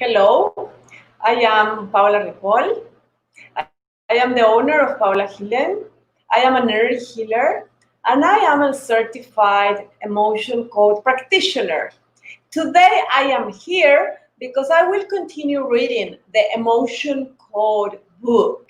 Hello, I am Paula Ripoll. I am the owner of Paula Healing. I am an energy healer and I am a certified emotion code practitioner. Today I am here because I will continue reading the emotion code book.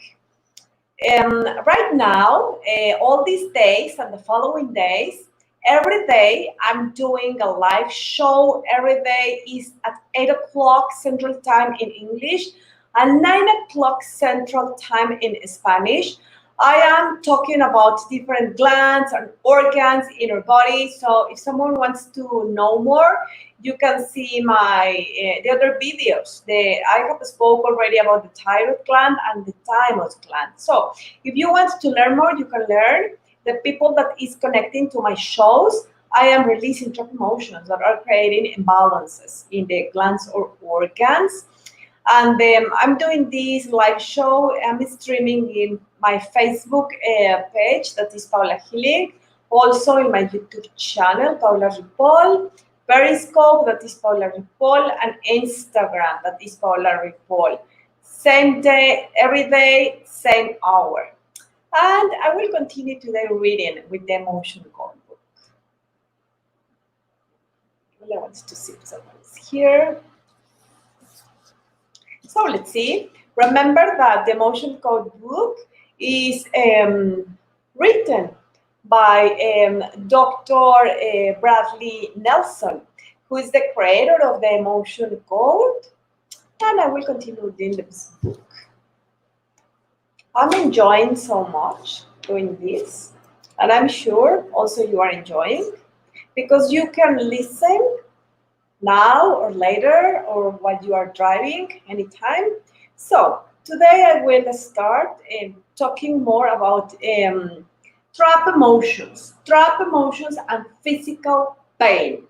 Right now, all these days and the following days, every day I'm doing a live show. Every day is at 8 o'clock Central Time in English and 9 o'clock Central Time in Spanish. I am talking about different glands and organs in our body. So if someone wants to know more, you can see my the other videos. I have spoke already about the thyroid gland and the thymus gland. So if you want to learn more, you can learn. The people that is connecting to my shows, I am releasing trap emotions that are creating imbalances in the glands or organs. And I'm doing this live show. I'm streaming in my Facebook page, that is Paula Healing. Also in my YouTube channel, Paula Ripoll. Periscope, that is Paula Ripoll. And Instagram, that is Paula Ripoll. Same day, every day, same hour. And I will continue today reading with the emotion code book. I want to see if someone is here. So let's see. Remember that the emotion code book is written by Dr. Bradley Nelson, who is the creator of the emotion code. And I will continue reading this book. I'm enjoying so much doing this, and I'm sure also you are enjoying, because you can listen now or later or while you are driving anytime. So today I will start talking more about trap emotions and physical pain.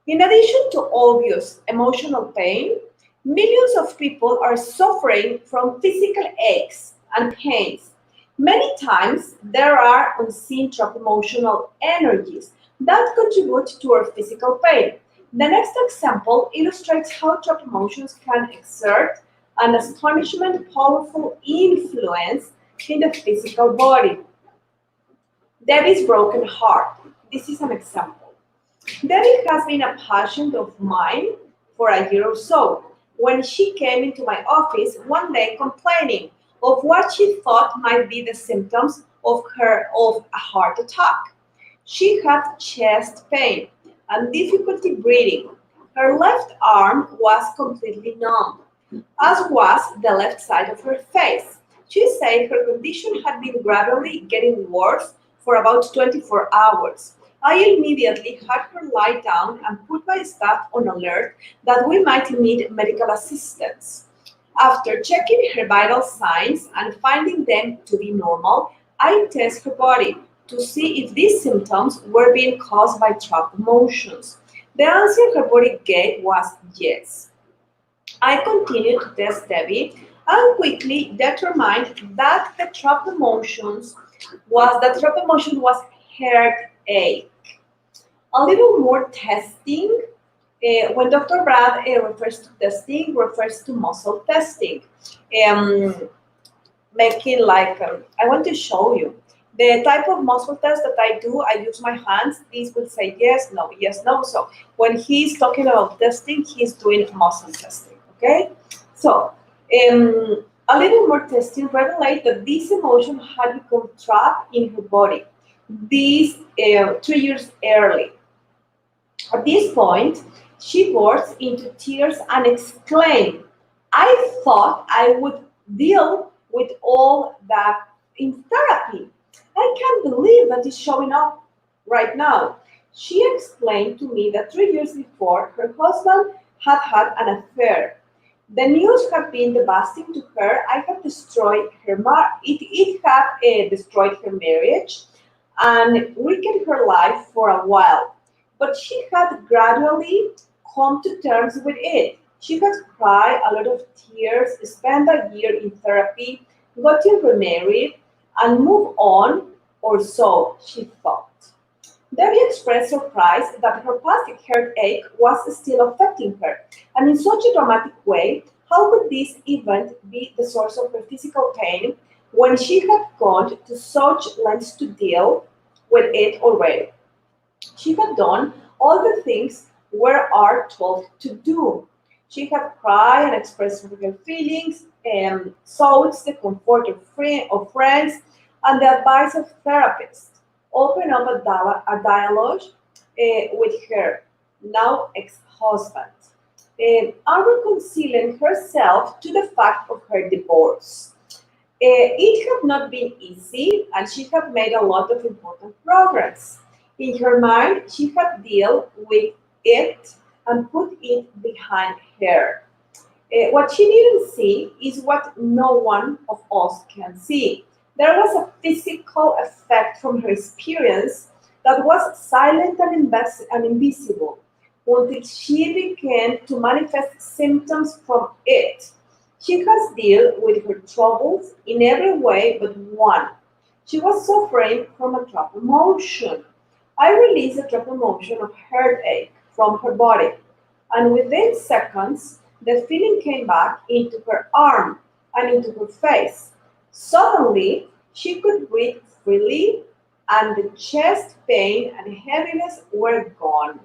In addition to obvious emotional pain, millions of people are suffering from physical aches and pains. Many times there are unseen trap emotional energies that contribute to our physical pain. The next example illustrates how trap emotions can exert an astonishment powerful influence in the physical body. Debbie's broken heart. This is an example. Debbie has been a patient of mine for a year or so. When she came into my office one day complaining of what she thought might be the symptoms of a heart attack. She had chest pain and difficulty breathing. Her left arm was completely numb, as was the left side of her face. She said her condition had been gradually getting worse for about 24 hours. I immediately had her lie down and put my staff on alert that we might need medical assistance. After checking her vital signs and finding them to be normal, I test her body to see if these symptoms were being caused by trap emotions. The answer her body gave was yes. I continued to test Debbie and quickly determined that the trap emotion was heartache. A little more testing. When Dr. Brad refers to testing, refers to muscle testing. Um, Making like, I want to show you. The type of muscle test that I do, I use my hands. These will say yes, no, yes, no. So when he's talking about testing, he's doing muscle testing, okay? So a little more testing revelate that this emotion had become trapped in her body. These 3 years early. At this point, she burst into tears and exclaimed, I thought I would deal with all that in therapy. I can't believe that it's showing up right now. She explained to me that 3 years before, her husband had had an affair. The news had been devastating to her. I had destroyed it had destroyed her marriage and weakened her life for a while. But she had gradually come to terms with it. She had cried a lot of tears, spent a year in therapy, gotten remarried, and moved on, or so she thought. Debbie expressed surprise that her past heartache was still affecting her, and in such a dramatic way, how could this event be the source of her physical pain when she had gone to such lengths to deal with it already? She had done all the things we are told to do. She had cried and expressed her feelings and sought the comfort of friends and the advice of therapists. Open up a dialogue with her now ex-husband and reconciling herself to the fact of her divorce. It had not been easy, and she had made a lot of important progress. In her mind, she had dealt with it and put it behind her. What she didn't see is what no one of us can see. There was a physical effect from her experience that was silent and invisible until she began to manifest symptoms from it. She has dealt with her troubles in every way but one. She was suffering from a trap emotion. I released the trap emotion of heartache from her body, and within seconds, the feeling came back into her arm and into her face. Suddenly, she could breathe freely, and the chest pain and heaviness were gone.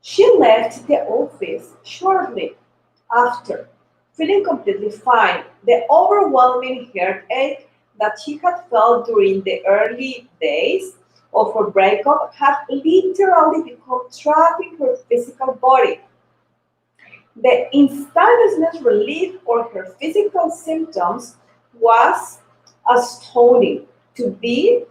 She left the office shortly after, feeling completely fine. The overwhelming heartache that she had felt during the early days of her breakup had literally become trapped in her physical body. The instantaneous relief for her physical symptoms was astounding to be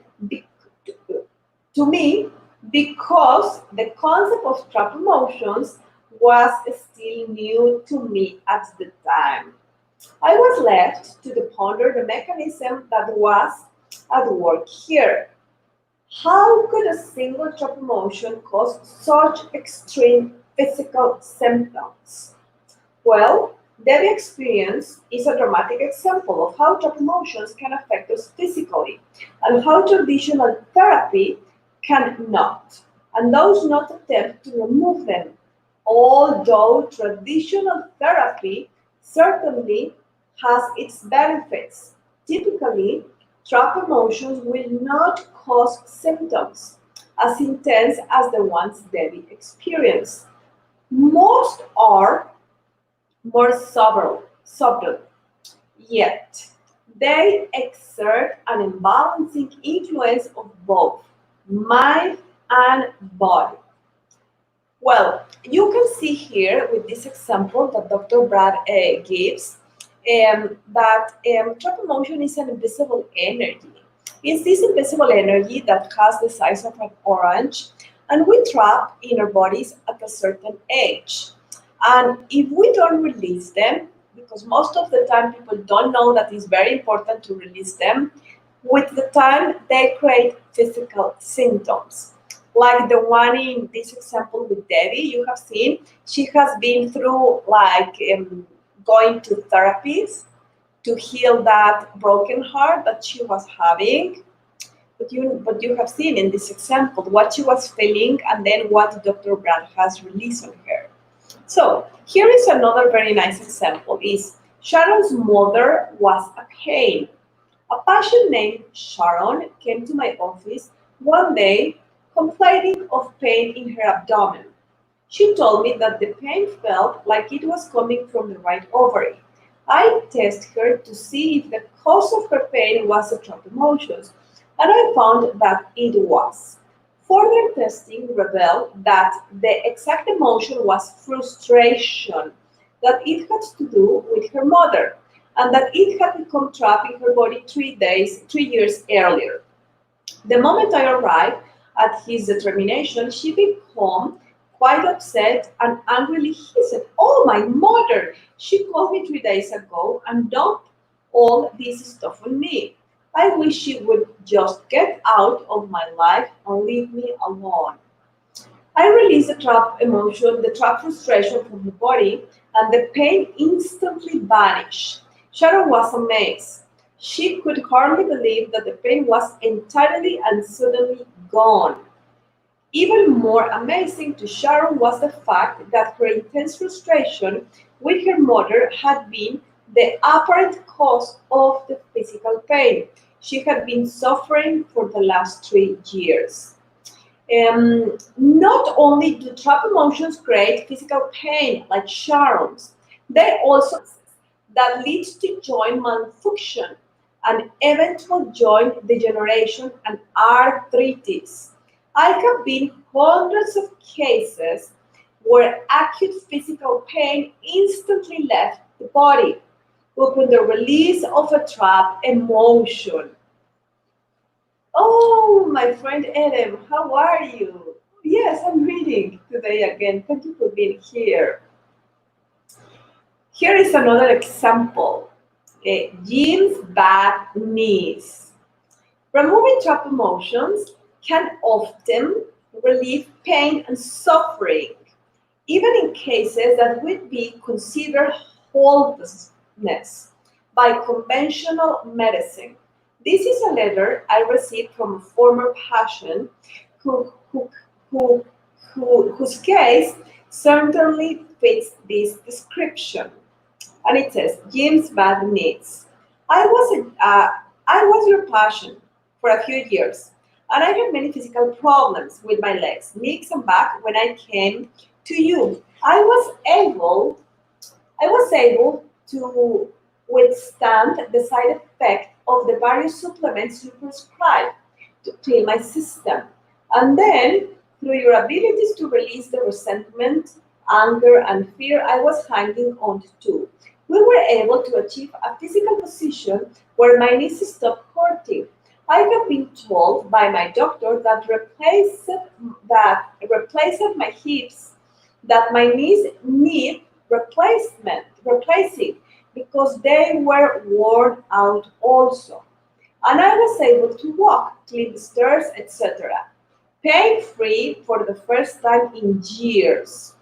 to me because the concept of trap emotions was still new to me at the time. I was left to ponder the mechanism that was at work here. How could a single trap emotion cause such extreme physical symptoms? Well, Debbie experience is a dramatic example of how trap emotions can affect us physically and how traditional therapy cannot, and those not attempt to remove them. Although traditional therapy certainly has its benefits, typically trap emotions will not cause symptoms as intense as the ones Debbie experienced. Most are more subtle, yet they exert an imbalancing influence of both mind and body. Well, you can see here with this example that Dr. Brad gives that trap emotion is an invisible energy. It's this invisible energy that has the size of an orange, and we trap in our bodies at a certain age. And if we don't release them, because most of the time people don't know that it's very important to release them, with the time they create physical symptoms. Like the one in this example with Debbie, you have seen she has been through like going to therapies to heal that broken heart that she was having. But you have seen in this example what she was feeling and then what Dr. Brand has released on her. So here is another very nice example is Sharon's mother was a pain. A patient named Sharon came to my office one day complaining of pain in her abdomen. She told me that the pain felt like it was coming from the right ovary. I tested her to see if the cause of her pain was the trap emotions, and I found that it was. Further testing revealed that the exact emotion was frustration, that it had to do with her mother, and that it had become trapped in her body 3 years earlier. The moment I arrived at his determination, she became quite upset and angrily hissed, "Oh, my mother! She called me 3 days ago and dumped all this stuff on me. I wish she would just get out of my life and leave me alone." I released the trap emotion, the trap frustration from her body, and the pain instantly vanished. Sharon was amazed. She could hardly believe that the pain was entirely and suddenly gone. Even more amazing to Sharon was the fact that her intense frustration with her mother had been the apparent cause of the physical pain she had been suffering for the last 3 years. Not only do trap emotions create physical pain like Sharon's, they also that leads to joint malfunction and eventual joint degeneration and arthritis. I have been hundreds of cases where acute physical pain instantly left the body upon the release of a trap emotion. Oh, my friend Adam, how are you? Yes, I'm reading today again. Thank you for being here. Here is another example. Jim's bad knees. Removing trap emotions can often relieve pain and suffering, even in cases that would be considered hopelessness by conventional medicine. This is a letter I received from a former patient who, who, who, whose case certainly fits this description. And it says, Jim's bad needs. I was your passion for a few years, and I had many physical problems with my legs, knees, and back. When I came to you, I was able to withstand the side effect of the various supplements you prescribe to clean my system. And then, through your abilities to release the resentment, anger, and fear I was hanging on to, we were able to achieve a physical position where my knees stopped hurting. I have been told by my doctor that replaced my hips, that my knees need replacing because they were worn out also. And I was able to walk, climb the stairs, etc. Pain free for the first time in years.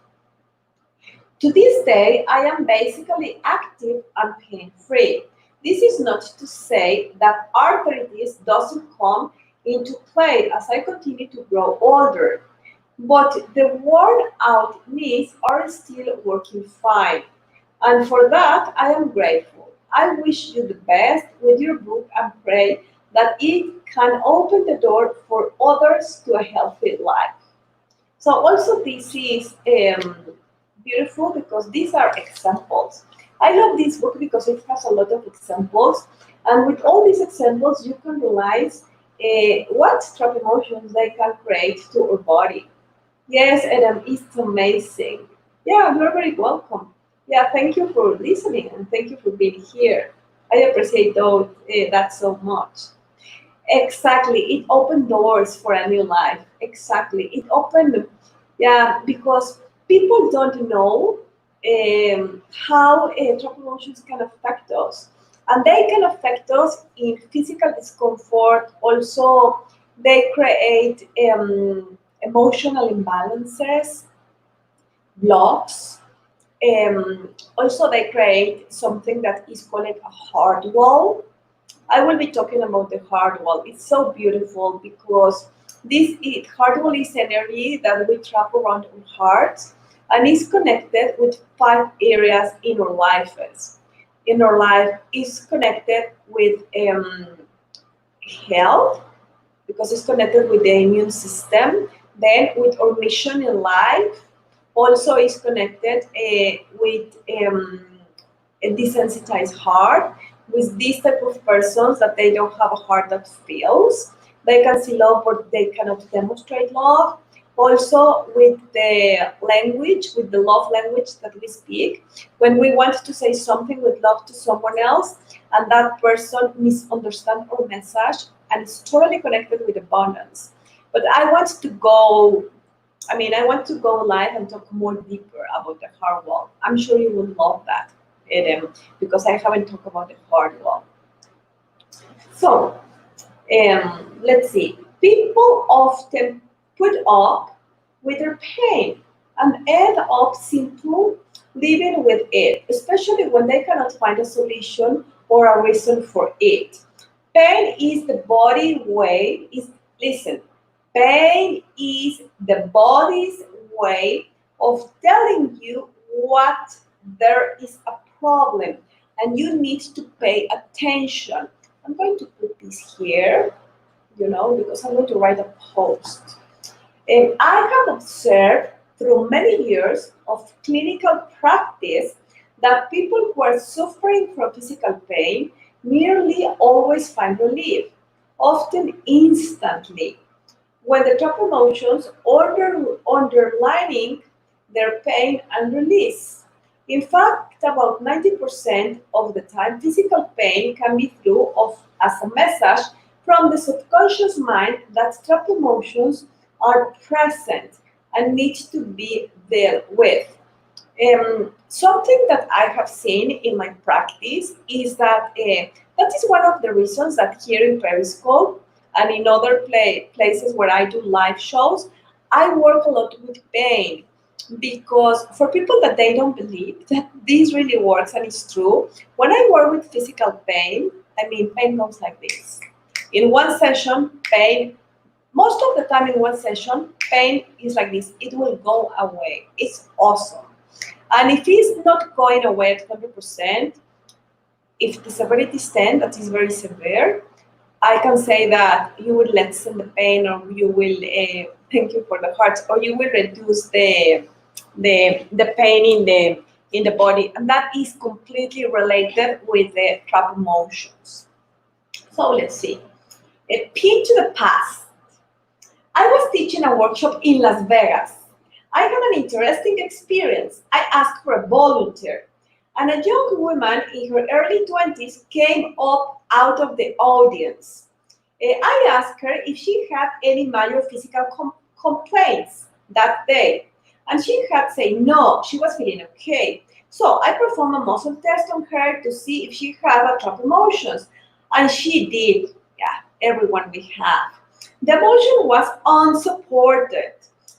To this day, I am basically active and pain free. This is not to say that arthritis doesn't come into play as I continue to grow older, but the worn out knees are still working fine. And for that, I am grateful. I wish you the best with your book and pray that it can open the door for others to a healthy life. So also this is beautiful because these are examples. I love this book because it has a lot of examples, and with all these examples, you can realize what trap emotions they can create to our body. Yes, Adam, it's amazing. Yeah, you're very welcome. Yeah, thank you for listening and thank you for being here. I appreciate that so much. Exactly. It opened doors for a new life. Exactly. It opened, yeah, because people don't know how drug emotions can affect us. And they can affect us in physical discomfort. Also, they create emotional imbalances, blocks. Also, they create something that is called a heart wall. I will be talking about the heart wall. It's so beautiful because heart wall is energy that we trap around our hearts and is connected with 5 areas in our lives. In our life is connected with health because it's connected with the immune system. Then with our mission in life, also is connected with a desensitized heart, with these type of persons that they don't have a heart that feels. They can see love, but they cannot demonstrate love. Also, with the language, with the love language that we speak, when we want to say something with love to someone else, and that person misunderstands our message, and it's totally connected with abundance. But I want to go live and talk more deeper about the heart wall. I'm sure you will love that, Adam, because I haven't talked about the heart wall. So, let's see. People often put up with their pain and end up simply living with it, especially when they cannot find a solution or a reason for it. Pain is the body way. Listen. Pain is the body's way of telling you what there is a problem and you need to pay attention. I'm going to put this here, because I'm going to write a post. And I have observed through many years of clinical practice that people who are suffering from physical pain nearly always find relief, often instantly, when the top emotions underlining their pain and release. In fact, about 90% of the time, physical pain can be through of as a message from the subconscious mind that trapped emotions are present and need to be dealt with. Something that I have seen in my practice is that that is one of the reasons that here in Periscope and in other places where I do live shows, I work a lot with pain because for people that they don't believe that this really works and it's true, when I work with physical pain, pain goes like this. In one session, pain, most of the time in one session, pain is like this. It will go away. It's awesome. And if it's not going away at 100%, if the severity is 10, that is very severe, I can say that you will lessen the pain, or you will, thank you for the hearts, or you will reduce the pain in the body, and that is completely related with the trap emotions. So let's see. A pin to the past. I was teaching a workshop in Las Vegas. I had an interesting experience. I asked for a volunteer, and a young woman in her early 20s came up out of the audience. I asked her if she had any major physical complaints that day, and she had said no, she was feeling okay. So I performed a muscle test on her to see if she had a trap emotions, and she did. Yeah, everyone we have. The emotion was unsupported,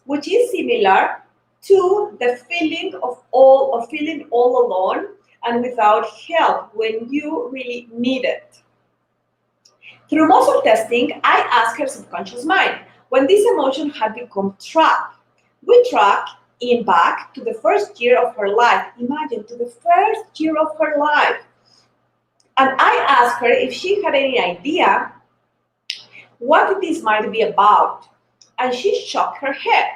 which is similar to the feeling of feeling all alone and without help when you really need it. Through muscle testing, I asked her subconscious mind when this emotion had become trapped. We track in back to the first year of her life. Imagine, to the first year of her life. And I asked her if she had any idea what this might be about. And she shook her head.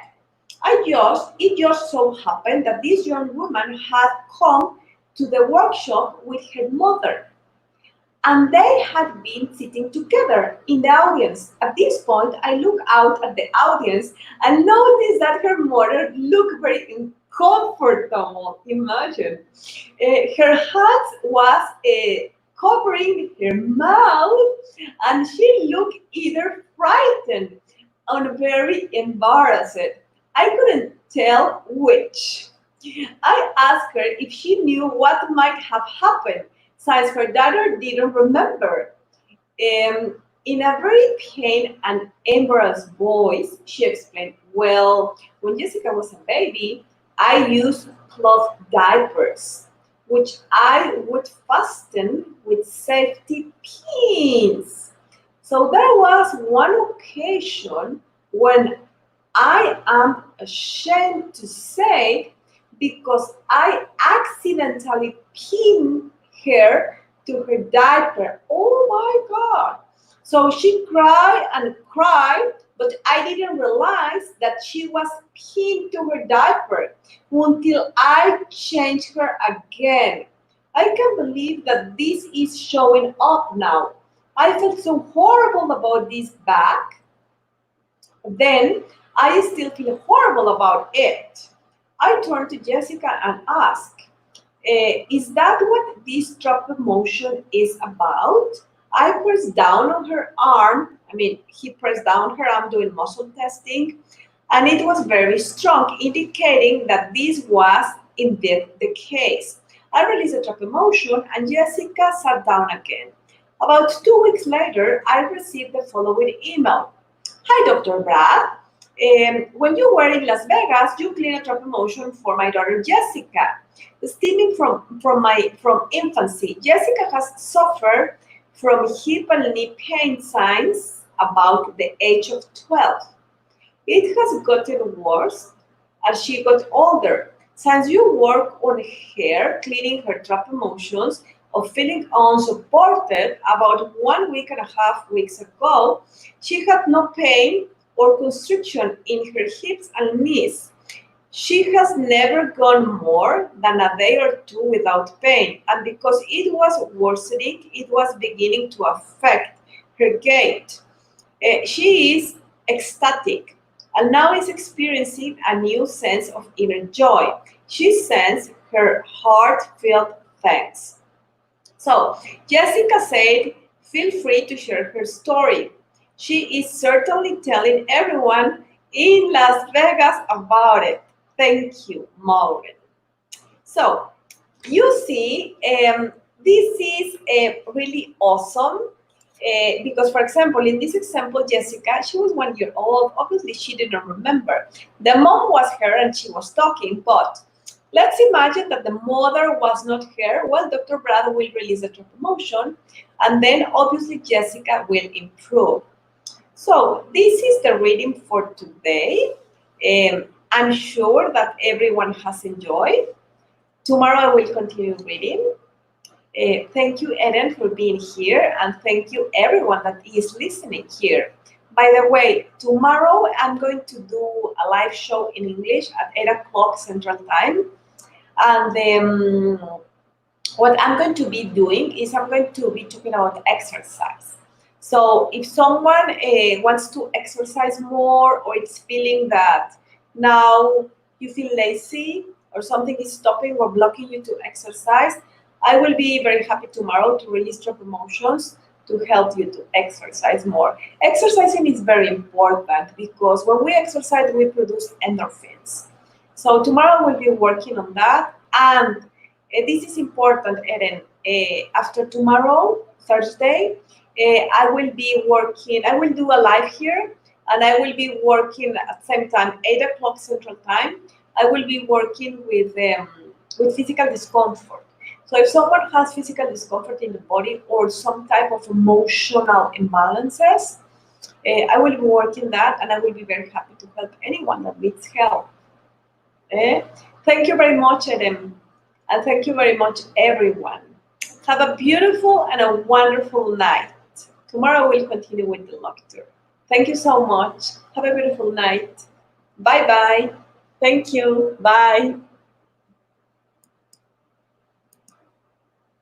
It just so happened that this young woman had come to the workshop with her mother, and they had been sitting together in the audience. At this point, I looked out at the audience and noticed that her mother looked very uncomfortable. Imagine. Her hat was covering her mouth, and she looked either frightened or very embarrassed. I couldn't tell which. I asked her if she knew what might have happened, since her daughter didn't remember. In a very pained and embarrassed voice, she explained, well, when Jessica was a baby, I used cloth diapers, which I would fasten with safety pins. So there was one occasion when I am ashamed to say, because I accidentally pinned her to her diaper. Oh my God. So she cried and cried, but I didn't realize that she was pinned to her diaper until I changed her again. I can't believe that this is showing up now. I felt so horrible about this back. Then I still feel horrible about it. I turned to Jessica and asked, is that what this drop emotion is about? I pressed down on her arm. He pressed down her arm doing muscle testing, and it was very strong, indicating that this was indeed the case. I released the drop emotion, and Jessica sat down again. About 2 weeks later, I received the following email. Hi, Dr. Brad. When you were in Las Vegas, you cleaned a drop emotion for my daughter Jessica. Stemming from infancy, Jessica has suffered from hip and knee pain since about the age of 12. It has gotten worse as she got older. Since you work on her, cleaning her trap emotions of feeling unsupported about 1 week and a half weeks ago, she had no pain or constriction in her hips and knees. She has never gone more than a day or two without pain, and because it was worsening, it was beginning to affect her gait. She is ecstatic and now is experiencing a new sense of inner joy. She sends her heartfelt thanks. So, Jessica said, feel free to share her story. She is certainly telling everyone in Las Vegas about it. Thank you, Maureen. So, you see, this is really awesome because, for example, in this example, Jessica, she was 1 year old. Obviously, she didn't remember. The mom was her and she was talking, but let's imagine that the mother was not her. Well, Dr. Brad will release a trap emotion, and then obviously Jessica will improve. So this is the reading for today. I'm sure that everyone has enjoyed. Tomorrow I will continue reading. Thank you, Eren, for being here, and thank you, everyone that is listening here. By the way, tomorrow I'm going to do a live show in English at 8 o'clock Central Time. And what I'm going to be doing is I'm going to be talking about exercise. So if someone wants to exercise more, or it's feeling that now you feel lazy or something is stopping or blocking you to exercise, I will be very happy tomorrow to release your promotions to help you to exercise more. Exercising is very important because when we exercise, we produce endorphins. So tomorrow we'll be working on that, and this is important, Eren. After tomorrow, Thursday, I will be working. I will do a live here, and I will be working at the same time, 8 o'clock Central Time. I will be working with physical discomfort. So if someone has physical discomfort in the body or some type of emotional imbalances, I will be working that, and I will be very happy to help anyone that needs help. Thank you very much, Adam. And thank you very much, everyone. Have a beautiful and a wonderful night. Tomorrow we'll continue with the lecture. Thank you so much. Have a beautiful night. Bye-bye. Thank you. Bye.